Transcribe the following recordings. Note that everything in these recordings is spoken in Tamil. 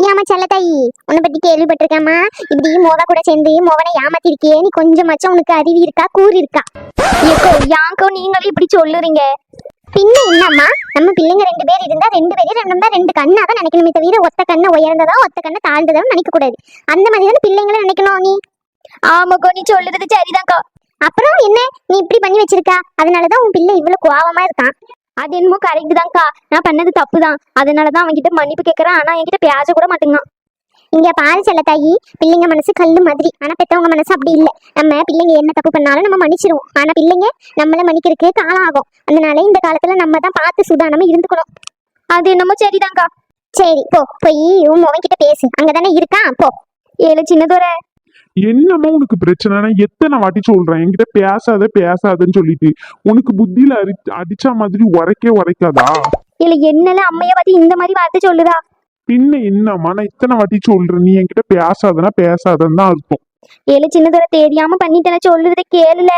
ஏமா செல்லத்தாயி, உன்னை பத்தி கேள்விப்பட்டிருக்கேம்மா. இப்படி மோவ கூட சேர்ந்து மோவனை ஏமாத்திருக்கியே, நீ கொஞ்சமாச்சும் உனக்கு அறிவு இருக்கா, கூறு இருக்கா? ஏக்கோ யாக்கோ நீங்களே இப்படி சொல்லுறீங்க? பின்ன என்னம்மா, நம்ம பிள்ளைங்க 2 பேர் இருந்தா 2 பேரும் ரெண்டு கண்ணாதான் நினைக்கணுமே தவிர ஒத்த கண்ணை உயர்ந்ததா ஒத்த கண்ணை தாழ்ந்ததா நினைக்க கூடாது. அந்த மாதிரி தானே பிள்ளைங்களை நினைக்கணும் நீ. ஆமாக்கோ, நீ சொல்லுறது சரிதான்க்கா. அப்புறம் என்ன நீ இப்படி பண்ணி வச்சிருக்கா? அதனாலதான் உன் பிள்ளை இவ்வளவு கோவமா இருக்கான். அது என்னமோ கரெக்ட் தான்க்கா, நான் பண்ணது தப்பு தான். அதனாலதான் அவன்கிட்ட மன்னிப்பு கேட்கறேன். ஆனா என்கிட்ட பேச கூட மாட்டேங்க. இங்க பாரு செல்லத்தாயி, பிள்ளைங்க மனசு கல்லு மாதிரி, ஆனா பெத்தவங்க மனசு அப்படி இல்லை. நம்ம பிள்ளைங்க என்ன தப்பு பண்ணாலும் நம்ம மன்னிச்சிருவோம். ஆனா பிள்ளைங்க நம்மள மன்னிக்கிறதுக்கு காலம் ஆகும். அதனால இந்த காலத்துல நம்ம தான் பார்த்து சுதானமா இருந்துக்கணும். அது என்னமோ சரிதான்க்கா. சரி போ, போய் உன் மகன் கிட்ட பேசு, அங்கதானே இருக்கான், போ. ஏழு சின்னதோரை, என்னமோ உனக்கு பிரச்சனை? எத்தனை வாட்டி சொல்றேன் என்கிட்ட பேசாதன்னு சொல்லிட்டு. உனக்கு புத்தியில அடிச்சா மாதிரி உரைக்காதா? இல்ல என்னல அம்மைய பத்தி இந்த மாதிரி வார்த்தை சொல்லுதா? பின்ன என்னம்மா, நான் இத்தனை வாட்டி சொல்றேன், நீ என்கிட்ட பேசாதன்னு தான் அர்த்தம். ஏழு சின்னதோரை, தெரியாம பண்ணிட்டேன, சொல்லுறத கேளுல.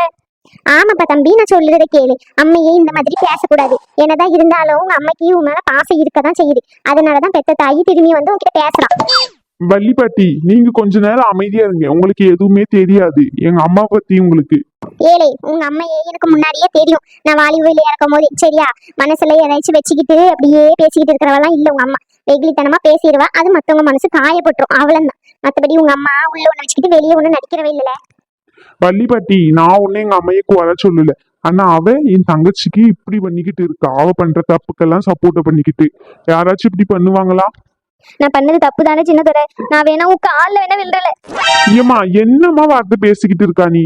ஆமாப்பா தம்பி, நான் சொல்லுறத கேளு. அம்மையே இந்த மாதிரி பேசக்கூடாது. என்னதான் இருந்தாலும் உங்க அம்மைக்கு உன் மேல பாசம் இருக்கதான் செய்யுது. அதனாலதான் பெத்த தாயி திரும்பி வந்து உங்ககிட்ட பேசுறான். வள்ளிப்பாட்டி, நீங்க கொஞ்ச நேரம் அமைதியா இருங்க. உங்களுக்கு எதுவுமே தெரியாது எங்க அம்மா பத்தி உங்களுக்கு. ஏழை, உங்க அம்மையே எனக்கு முன்னாடியே தெரியும். நான் வாலிபுல இறக்கும் போது, சரியா? மனசுல ஏதாச்சும் வச்சுக்கிட்டு அப்படியே பேசிக்கிட்டு இருக்கிறவெல்லாம் இல்ல உங்க அம்மா. வெகுளித்தனமா பேசிடுவா, அது மத்தவங்க மனசு காயப்பட்டுரும், அவ்வளவுதான். மத்தபடி உங்க அம்மா உள்ள ஒண்ணு வச்சுக்கிட்டு வெளியே ஒண்ணு நடிக்கிறவே இல்லல. வள்ளிப்பாட்டி, நான் ஒண்ணு எங்க அம்மையக்கு வர சொல்லல. ஆனா அவ என் தங்கச்சிக்கு இப்படி பண்ணிக்கிட்டு இருக்கா. அவ பண்ற தப்புக்கெல்லாம் சப்போர்ட் பண்ணிக்கிட்டு. யாராச்சும் இப்படி பண்ணுவாங்களா? நான் பண்ணது தப்பு தானே சின்னதோரை. நான் வேணா உன் காலில் வேணா விழுறல. ஏமா என்னம்மா வார்த்தை பேசிக்கிட்டு இருக்கா நீ?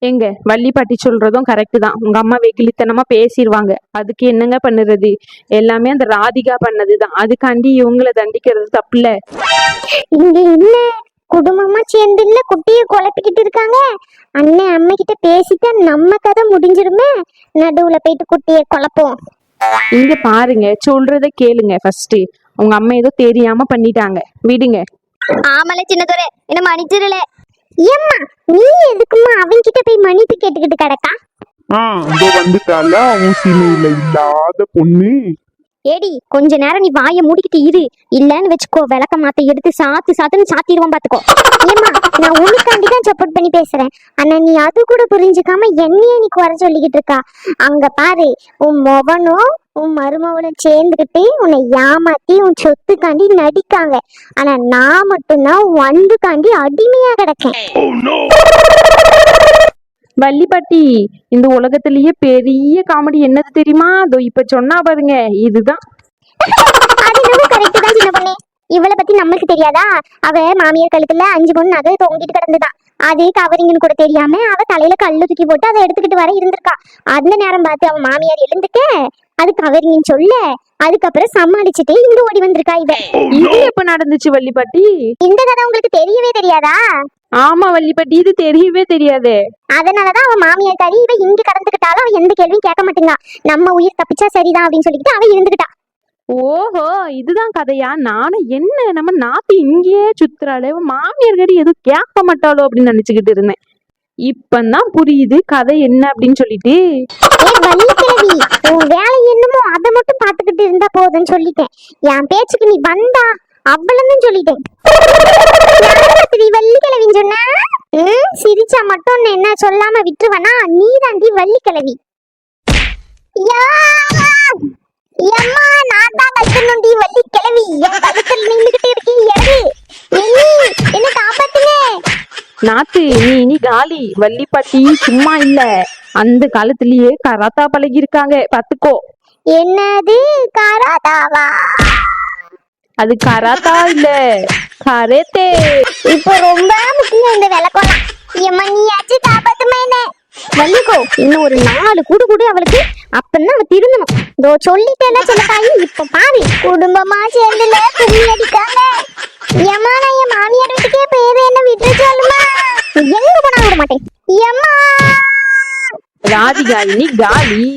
எங்க வள்ளிப்பாட்டி சொல்றதும் கரெக்ட் தான். உங்க அம்மா வெகுளித்தனமா பேசிடுவாங்க. அதுக்கு என்னங்க பண்ணுறது? எல்லாமே அந்த ராதிகா பண்ணதுதான். அதுக்காண்டி இவங்களை தண்டிக்கிறது தப்புல. இங்க இல்ல, குடும்பமா சேர்ந்து இல்ல குட்டியை குழப்பிக்கிட்டு இருக்காங்க. அண்ணன் அம்மா கிட்ட பேசிட்டா நம்ம கதை முடிஞ்சிருமே. நடுவுல போயிட்டு குட்டியை குழப்போம். இங்க பாருங்க, சொல்றத கேளுங்க ஃபர்ஸ்ட். உங்க அம்மா ஏதோ தெரியாம பண்ணிட்டாங்க, விடுங்க. ஆமல சின்னதோரை, என்ன மன்னிச்சிடல. ஏம்மா, நீ எதுக்குமா அவன்கிட்ட போய் மன்னிப்பு கேட்டுக்கிட்டு கிடக்கா? இதோ வந்துட்டால உன் சீமையில இல்லாத பொண்ணு. ஏடி, கொஞ்ச நேரம் நீ வாயை மூடிக்கிட்டு இரு. இல்லன்னு வச்சுக்கோ, விளக்க மாத்த எடுத்து சாத்துன்னு சாத்திடுவான் பாத்துக்கோ. ஏம்மா, நான் உனக்காண்டிதான் சப்போர்ட் பண்ணி பேசுறேன். ஆனா நீ அது கூட புரிஞ்சுக்காம என்னையே நீ குறை சொல்லிக்கிட்டு இருக்கா. அங்க பாரு, உன் மொவனும் உன் மருமவனும் சேர்ந்துக்கிட்டு உன்னை ஏமாத்தி உன் சொத்துக்காண்டி நடிக்காங்க. ஆனா நான் மட்டும்தான் வண்டுக்காண்டி அடிமையா கிடக்கேன். வள்ளிப்பாட்டி, இந்த உலகத்திலேயே பெரிய காமெடி என்னது தெரியுமா? அதோ இப்ப சொன்னா பாருங்க, இதுதான். அது என்னவோ கரெக்ட் தான் சின்ன பொண்ணு. இவளை பத்தி நம்மளுக்கு தெரியாதா? அவ மாமியார் கழுத்துல 5 பொண்ணு நகை தொங்கிட்டு கிடந்துதான். அது கவரிங்கன்னு கூட தெரியாம அவ தலையில கல்லு தூக்கி போட்டு அதை எடுத்துக்கிட்டு வர இருந்திருக்கா. அந்த நேரம் பார்த்து அவ மாமியார் எழுந்துக்க, அது கவரிங்கன்னு சொல்ல, அதுக்கப்புறம் சமாளிச்சுட்டு இங்க ஓடி வந்திருக்கா இவ. இது எப்ப நடந்துச்சு வள்ளிப்பாட்டி? இந்த கதை உங்களுக்கு தெரியவே தெரியாதா? ஆமா வள்ளிப்பாட்டி, இது தெரியவே தெரியாதே. அதனாலதான் அவன் மாமியார் காரி இவ இங்க கடந்துகிட்டாலும் அவ எந்த கேள்வியும் கேட்க மாட்டேங்கா. நம்ம உயிர் தப்பிச்சா சரிதான் அப்படின்னு சொல்லிட்டு அவ இருந்துகிட்டா. ஓஹோ, இதுதான் கதையா? நானும் என்ன நம்ம நாத்து இங்கேயே சுத்துறாளே, மாமியார் கடி எதுவும் கேட்க மாட்டாளோ அப்படின்னு நினைச்சுக்கிட்டு இருந்தேன். இப்பதான் புரியுது கதை என்ன அப்படின்னு சொல்லிட்டு. வள்ளிக்கிழவி, உன் வேலை என்னமோ அதை மட்டும் பாத்துக்கிட்டு இருந்தா போதுன்னு சொல்லிட்டேன். என் பேச்சுக்கு நீ வந்தா அவ்வளவுன்னு சொல்லிட்டேன். வள்ளிக்கிழவின்னு சொன்னா சிரிச்சா மட்டும் என்ன சொல்லாம விட்டுருவனா? நீ தாண்டி வள்ளிக்கிழவி. எம்மா, நான் தான் கட்டணுண்டி வள்ளிக்கிழவி. என் கழுத்தில் நின்றுகிட்டு இருக்கீங்க. என்ன காப்பாத்துங்க. நாத்து, நீ இனி காலி. வள்ளிப்பாட்டி சும்மா இல்ல, அந்த காலத்திலேயே கராத்தா பழகி இருக்காங்க பாத்துக்கோ. என்னது கராத்தாவா? அது கராத்தா இல்ல, கரேத்தே. இப்போ ரொம்ப முக்கியம் இந்த விளக்கம். எம்மா, நீயாச்சு காப்பாத்துமா என்ன? வள்ளிக்கோ, இன்னும் ஒரு 4 கூடு அவளுக்கு, அப்பதான் அவ திருந்தணும். இதோ சொல்லிட்டேல சொல்லத்தாயி. இப்ப பாரு, குடும்பமா சேர்ந்துல கும்மி அடிக்காங்க. ஏமா, நான் என் மாமியார் வீட்டுக்கே போய் என்ன விட்டு சொல்லுமா? எங்க போனா விட மாட்டேன். ஏமா, ராதிகா இனி காலி.